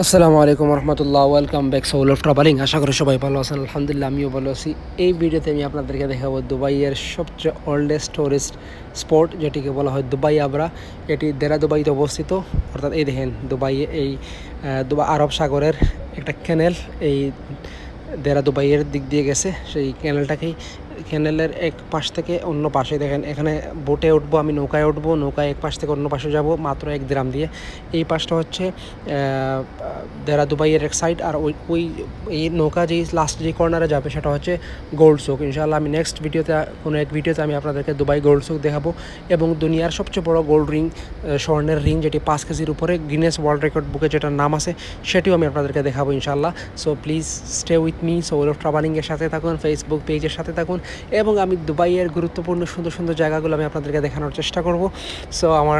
আসসালামু আলাইকুম রহমতুল্লাহ, welcome back soul of travelling. আশা করি সবাই ভালো আছেন। আলহামদুলিল্লাহ, আমিও ভালো আছি। এই ভিডিওতে আমি আপনাদেরকে দেখাবো দুবাইয়ের সবচেয়ে ওল্ডেস্ট টুরিস্ট স্পট, যেটিকে বলা হয় দুবাই আবরা। এটি দেরা দুবাইতে অবস্থিত। অর্থাৎ এই দেখেন, দুবাই এই দুবাই আরব সাগরের একটা ক্যানেল এই দেরা দুবাইয়ের দিক দিয়ে গেছে। সেই ক্যানেলের এক পাশ থেকে অন্য পাশে দেখেন, এখানে বোটে উঠবো, আমি নৌকায় উঠবো, নৌকায় এক পাশ থেকে অন্য পাশে যাব মাত্র 1 দিরহাম দিয়ে। এই পাশটা হচ্ছে দেরা দুবাইয়ের এক সাইড, আর ওই এই নৌকা যেই লাস্ট যে কর্নারে যাবে সেটা হচ্ছে গোল্ড চোক। ইনশাআল্লাহ আমি নেক্সট ভিডিওতে কোনো এক ভিডিওতে আমি আপনাদেরকে দুবাই গোল্ড চোক দেখাবো, এবং দুনিয়ার সবচেয়ে বড় গোল্ড রিং, স্বর্ণের রিং, যেটি 5 কেজির উপরে গিনেস ওয়ার্ল্ড রেকর্ড বুকে যেটার নাম আছে, সেটিও আমি আপনাদেরকে দেখাবো ইনশাআল্লাহ। So please stay with me, soul of ট্রাভেলিংয়ের সাথে থাকুন, ফেসবুক পেজের সাথে থাকুন, এবং আমি দুবাইয়ের গুরুত্বপূর্ণ সুন্দর সুন্দর জায়গাগুলো আমি আপনাদেরকে দেখানোর চেষ্টা করব। সো আমার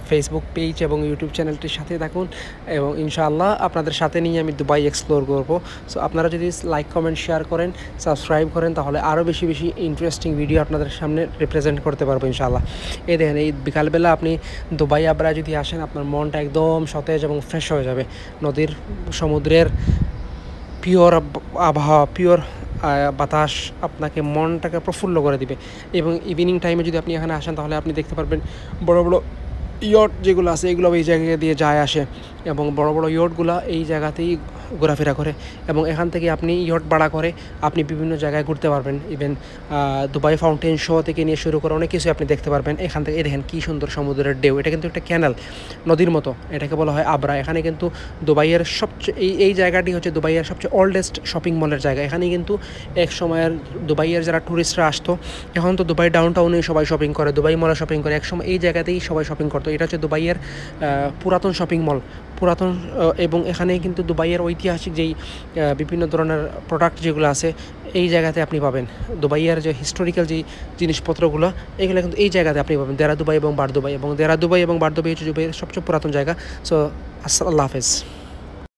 ফেসবুক পেজ এবং ইউটিউব চ্যানেলটির সাথে থাকুন, এবং ইনশাআল্লাহ আপনাদের সাথে নিয়ে আমি দুবাই এক্সপ্লোর করব। সো আপনারা যদি লাইক, কমেন্ট, শেয়ার করেন, সাবস্ক্রাইব করেন, তাহলে আরও বেশি বেশি ইন্টারেস্টিং ভিডিও আপনাদের সামনে রিপ্রেজেন্ট করতে পারবো ইনশাআল্লাহ। এই দেখেন, এই বিকালবেলা আপনি দুবাই আবরা যদি আসেন, আপনার মনটা একদম সতেজ এবং ফ্রেশ হয়ে যাবে। নদীর, সমুদ্রের পিওর আবহাওয়া, পিওর বাতাস আপনাকে মনটাকে প্রফুল্ল করে দিবে। এবং ইভিনিং টাইমে যদি আপনি এখানে আসেন, তাহলে আপনি দেখতে পারবেন বড় বড় ইয়ট যেগুলো আছে, এগুলো এই জায়গা দিয়ে যায় আসে, এবং বড় বড় ইয়টগুলো এই জায়গাতেই ঘোরাফেরা করে, এবং এখান থেকে আপনি ইয়ট ভাড়া করে আপনি বিভিন্ন জায়গায় ঘুরতে পারবেন। ইভেন দুবাই ফাউন্টেন শো থেকে নিয়ে শুরু করে অনেক কিছু আপনি দেখতে পারবেন এখান থেকে। দেখেন কী সুন্দর সমুদ্রের ঢেউ, এটা কিন্তু একটা ক্যানেল, নদীর মতো, এটাকে বলা হয় আবরা। এখানে কিন্তু দুবাইয়ের সবচেয়ে এই জায়গাটি হচ্ছে দুবাইয়ের সবচেয়ে ওল্ডেস্ট শপিং মলের জায়গা। এখানে কিন্তু এক সময়ের দুবাইয়ের যারা ট্যুরিস্টরা আসতো, এখন তো দুবাই ডাউন টাউনেই সবাই শপিং করে, দুবাই মলে শপিং করে, একসময় এই জায়গাতেই সবাই শপিং করতো। এটা হচ্ছে দুবাইয়ের পুরাতন শপিং মল, পুরাতন, এবং এখানে কিন্তু দুবাইয়ের ঐতিহাসিক যেই বিভিন্ন ধরনের প্রোডাক্ট যেগুলো আছে, এই জায়গাতে আপনি পাবেন। দুবাইয়ের যে হিস্টোরিক্যাল যেই জিনিসপত্রগুলো, এগুলো কিন্তু এই জায়গাতে আপনি পাবেন, দেরা দুবাই এবং বার দুবাই। এবং দেরা দুবাই এবং বার দুবাই হচ্ছে দুবাইয়ের সবচেয়ে পুরাতন জায়গা। সো আল্লাহ হাফেজ।